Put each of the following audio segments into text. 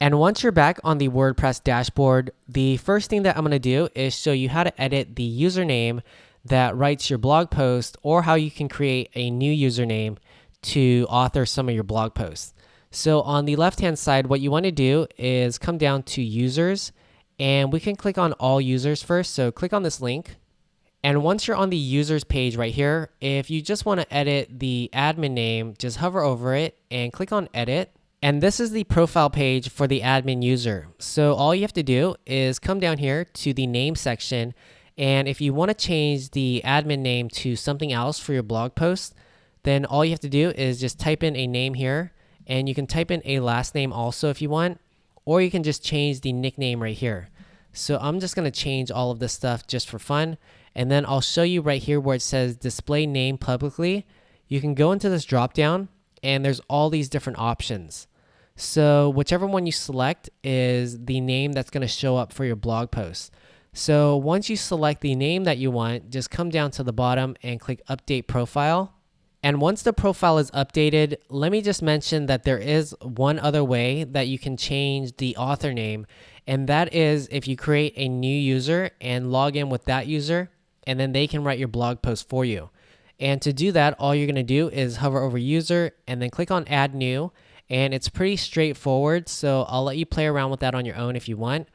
And once you're back on the WordPress dashboard, the first thing that I'm going to do is show you how to edit the username that writes your blog post, or how you can create a new username to author some of your blog posts. So on the left-hand side, what you want to do is come down to users, and we can click on all users first. So click on this link. And once you're on the users page right here, if you just want to edit the admin name, just hover over it and click on edit. And this is the profile page for the admin user. So all you have to do is come down here to the name section. And if you want to change the admin name to something else for your blog post, then all you have to do is just type in a name here. And you can type in a last name also if you want, or you can just change the nickname right here. So I'm just going to change all of this stuff just for fun. And then I'll show you right here where it says display name publicly. You can go into this drop down and there's all these different options. So whichever one you select is the name that's going to show up for your blog post. So once you select the name that you want, just come down to the bottom and click update profile. And once the profile is updated, let me just mention that there is one other way that you can change the author name. And that is if you create a new user and log in with that user, and then they can write your blog post for you. And to do that, all you're going to do is hover over user and then click on add new. And it's pretty straightforward, so I'll let you play around with that on your own if you want.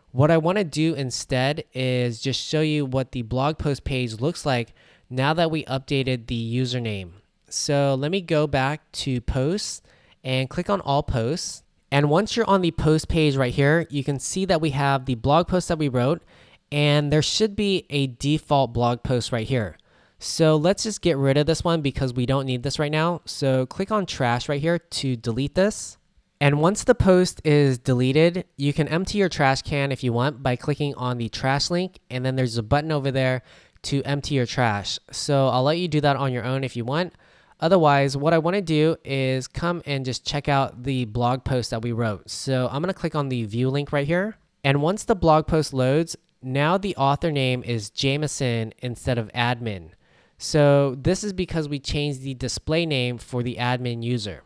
What I want to do instead is just show you what the blog post page looks like now that we updated the username. So let me go back to posts and click on all posts. And once you're on the post page right here, you can see that we have the blog post that we wrote, and there should be a default blog post right here. So let's just get rid of this one because we don't need this right now. So click on trash right here to delete this. And once the post is deleted, you can empty your trash can if you want by clicking on the trash link. And then there's a button over there to empty your trash. So I'll let you do that on your own if you want. Otherwise, what I want to do is come and just check out the blog post that we wrote. So I'm going to click on the view link right here. And once the blog post loads, now the author name is Jameson instead of admin. So this is because we changed the display name for the admin user.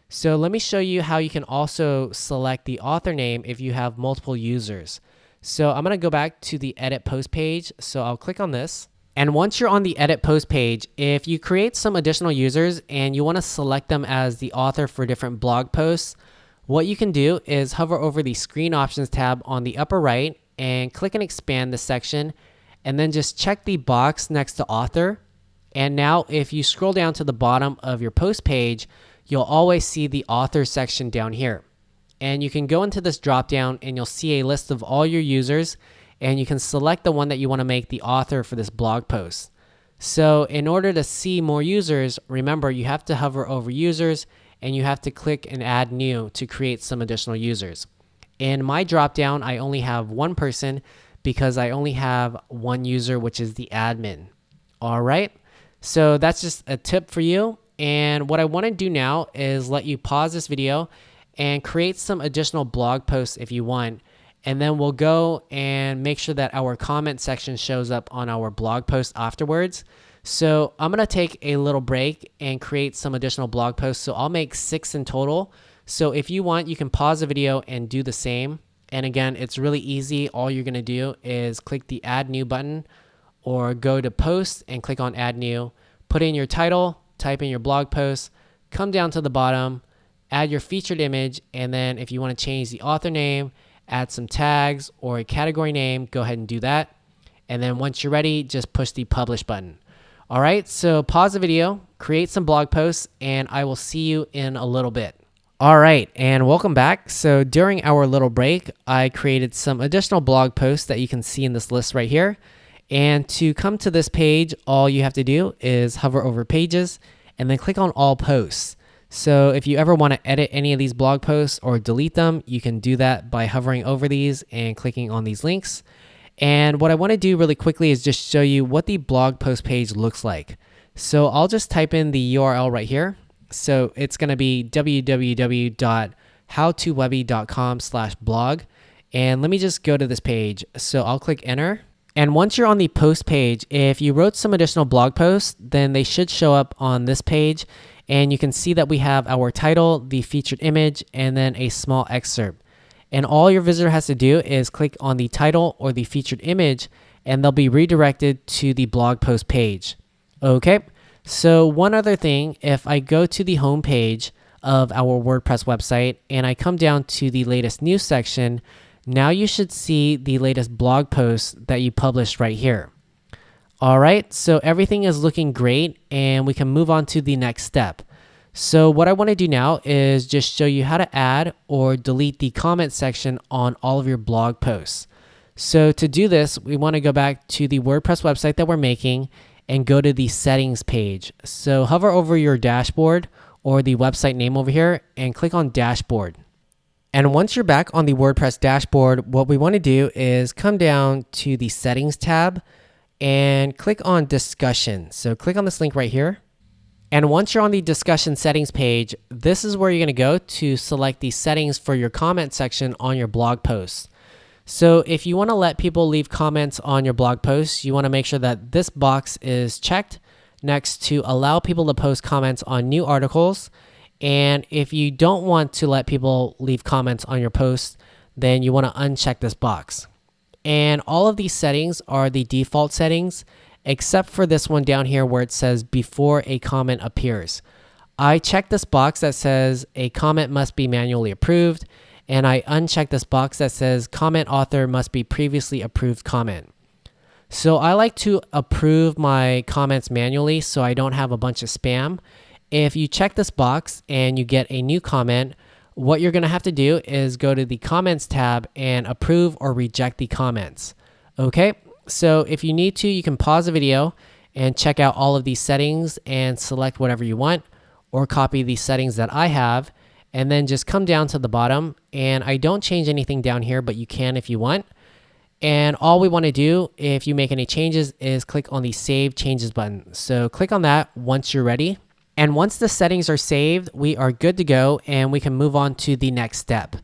So let me show you how you can also select the author name if you have multiple users. So I'm going to go back to the edit post page. So I'll click on this. And once you're on the edit post page, if you create some additional users and you want to select them as the author for different blog posts, what you can do is hover over the screen options tab on the upper right and click and expand this section, and then just check the box next to author. And now if you scroll down to the bottom of your post page, you'll always see the author section down here. And you can go into this drop down and you'll see a list of all your users, and you can select the one that you want to make the author for this blog post. So in order to see more users, remember you have to hover over users and you have to click and add new to create some additional users. In my drop down, I only have one person because I only have one user, which is the admin. All right. So that's just a tip for you. And what I want to do now is let you pause this video and create some additional blog posts if you want. And then we'll go and make sure that our comment section shows up on our blog post afterwards. So I'm going to take a little break and create some additional blog posts. So I'll make 6 in total. So if you want, you can pause the video and do the same. And again, it's really easy. All you're going to do is click the add new button, or go to post and click on add new, put in your title, type in your blog post, come down to the bottom, add your featured image, and then if you want to change the author name, add some tags or a category name, go ahead and do that. And then once you're ready, just push the publish button. All right, so pause the video, create some blog posts, and I will see you in a little bit. All right, and welcome back. So during our little break, I created some additional blog posts that you can see in this list right here. And to come to this page, all you have to do is hover over pages and then click on all posts. So if you ever want to edit any of these blog posts or delete them, you can do that by hovering over these and clicking on these links. And what I want to do really quickly is just show you what the blog post page looks like. So I'll just type in the URL right here. So it's going to be www.howtowebby.com/blog. And let me just go to this page. So I'll click enter. And once you're on the post page, if you wrote some additional blog posts, then they should show up on this page. And you can see that we have our title, the featured image, and then a small excerpt. And all your visitor has to do is click on the title or the featured image, and they'll be redirected to the blog post page. Okay, so one other thing, if I go to the home page of our WordPress website and I come down to the latest news section, now you should see the latest blog posts that you published right here. All right, so everything is looking great and we can move on to the next step. So what I want to do now is just show you how to add or delete the comment section on all of your blog posts. So to do this, we want to go back to the WordPress website that we're making and go to the settings page. So hover over your dashboard or the website name over here and click on dashboard. And once you're back on the WordPress dashboard, what we want to do is come down to the settings tab and click on discussion. So click on this link right here. And once you're on the discussion settings page, this is where you're going to go to select the settings for your comment section on your blog posts. So if you want to let people leave comments on your blog posts, you want to make sure that this box is checked next to allow people to post comments on new articles. And if you don't want to let people leave comments on your posts, then you want to uncheck this box. And all of these settings are the default settings, except for this one down here where it says before a comment appears. I checked this box that says a comment must be manually approved, and I unchecked this box that says comment author must be previously approved comment. So I like to approve my comments manually so I don't have a bunch of spam. If you check this box and you get a new comment, what you're going to have to do is go to the comments tab and approve or reject the comments. Okay, so if you need to, you can pause the video and check out all of these settings and select whatever you want, or copy the settings that I have and then just come down to the bottom. And I don't change anything down here, but you can if you want. And all we want to do if you make any changes is click on the Save Changes button. So click on that once you're ready. And once the settings are saved, we are good to go and we can move on to the next step.